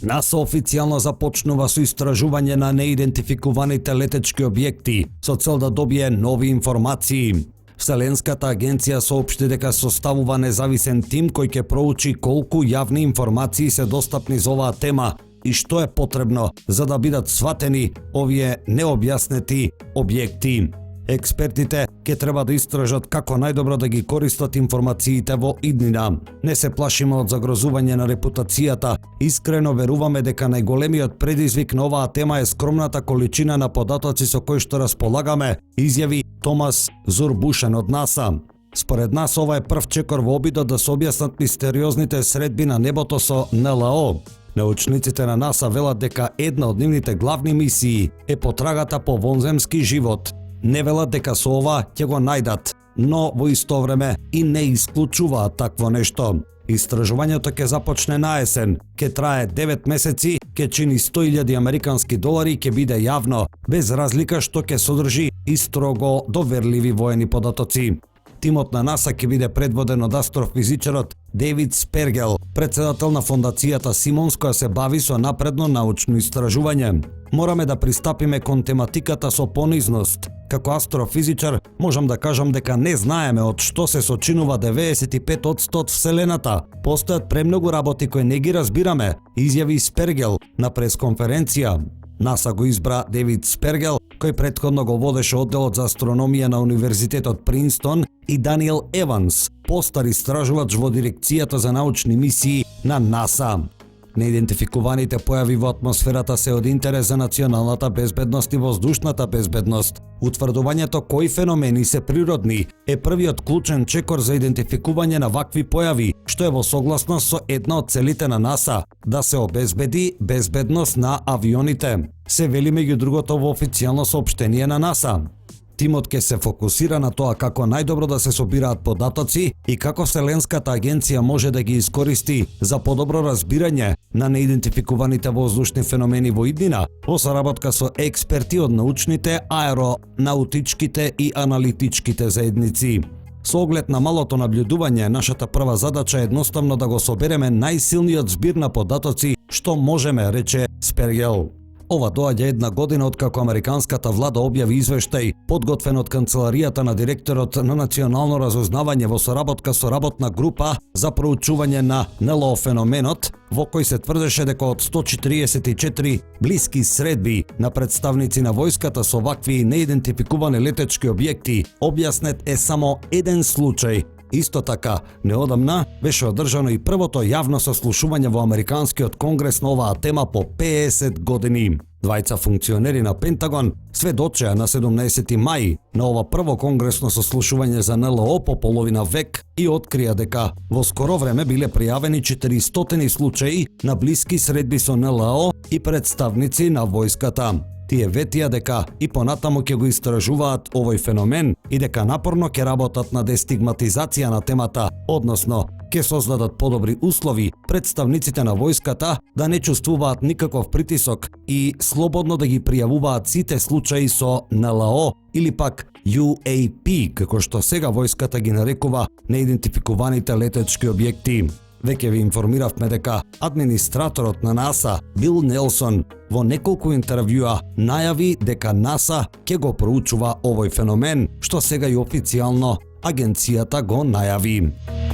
НАСА официјално започнува со истражување на неидентификуваните летечки објекти со цел да добие нови информации. Вселенската агенција соопшти дека составува независен тим кој ќе проучи колку јавни информации се достапни за оваа тема и што е потребно за да бидат сватени овие необјаснети објекти. Експертите ќе треба да истражат како најдобро да ги користат информациите во иднина. Не се плашиме од загрозување на репутацијата. Искрено веруваме дека најголемиот предизвик на оваа тема е скромната количина на податоци со кои што располагаме, изјави Томас Зурбушен од НАСА. Според нас ова е прв чекор во обидот да се објаснат мистериозните средби на небото со НЛО. Научниците на НАСА велат дека една од нивните главни мисии е потрагата по вонземски живот. Не велат дека со ова ќе го најдат, но во исто време и не исклучуваат такво нешто. Истражувањето ќе започне на есен, ќе трае 9 месеци, ќе чини $100,000 американски долари и ќе биде јавно, без разлика што ќе содржи и строго доверливи воени податоци. Тимот на НАСА ќе биде предводен од астрофизичарот Дейвид Спергел, председател на фондацијата Симонс која се бави со напредно научно истражување. Мораме да пристапиме кон тематиката со понизност. Како астрофизичар можам да кажам дека не знаеме од што се сочинува 95% од Вселената. Постојат премногу работи кои не ги разбираме, изјави Спергел на пресконференција. НАСА го избра Дейвид Спергел, кој претходно го водеше одделот за астрономија на Универзитетот Принстон, и Даниел Еванс, постар истражувач во дирекцијата за научни мисии на НАСА. Неидентификуваните појави во атмосферата се од интерес за националната безбедност и воздушната безбедност. Утврдувањето кои феномени се природни е првиот клучен чекор за идентификување на вакви појави, што е во согласност со една од целите на НАСА – да се обезбеди безбедност на авионите. Се вели меѓу другото во официјално соопштение на НАСА. Тимот ќе се фокусира на тоа како најдобро да се собираат податоци и како Вселенската агенција може да ги искористи за подобро разбирање на неидентификуваните воздушни феномени во иднина, во соработка со експерти од научните, аеронаутичките и аналитичките заедници. Со оглед на малото наблюдување, нашата прва задача е едноставно да го собереме најсилниот збир на податоци што можеме, рече Спергел. Ова доаѓа една година откако американската влада објави извештај, подготвен од канцеларијата на директорот на национално разузнавање во соработка со работна група за проучување на НЛО феноменот, во кој се тврдеше дека од 144 блиски средби на представници на војската со вакви неидентификувани летечки објекти, објаснет е само еден случај. Исто така, неодамна беше одржано и првото јавно сослушување во Американскиот конгрес на оваа тема по 50 години. Двајца функционери на Пентагон сведочеа на 17 мај на ова прво конгресно сослушување за НЛО по половина век и открија дека во скоро време биле пријавени 400 случаи на блиски средби со НЛО и представници на војската. Тие ветија дека и понатаму ќе го истражуваат овој феномен и дека напорно ќе работат на дестигматизација на темата, односно ќе создадат подобри услови представниците на војската да не чувствуваат никаков притисок и слободно да ги пријавуваат сите случаи со НЛО или пак UAP, како што сега војската ги нарекува неидентификуваните летечки објекти. Веќе ви информиравме дека администраторот на НАСА, Бил Нелсон, во неколку интервјуа најави дека НАСА ќе го проучува овој феномен, што сега и официјално агенцијата го најави.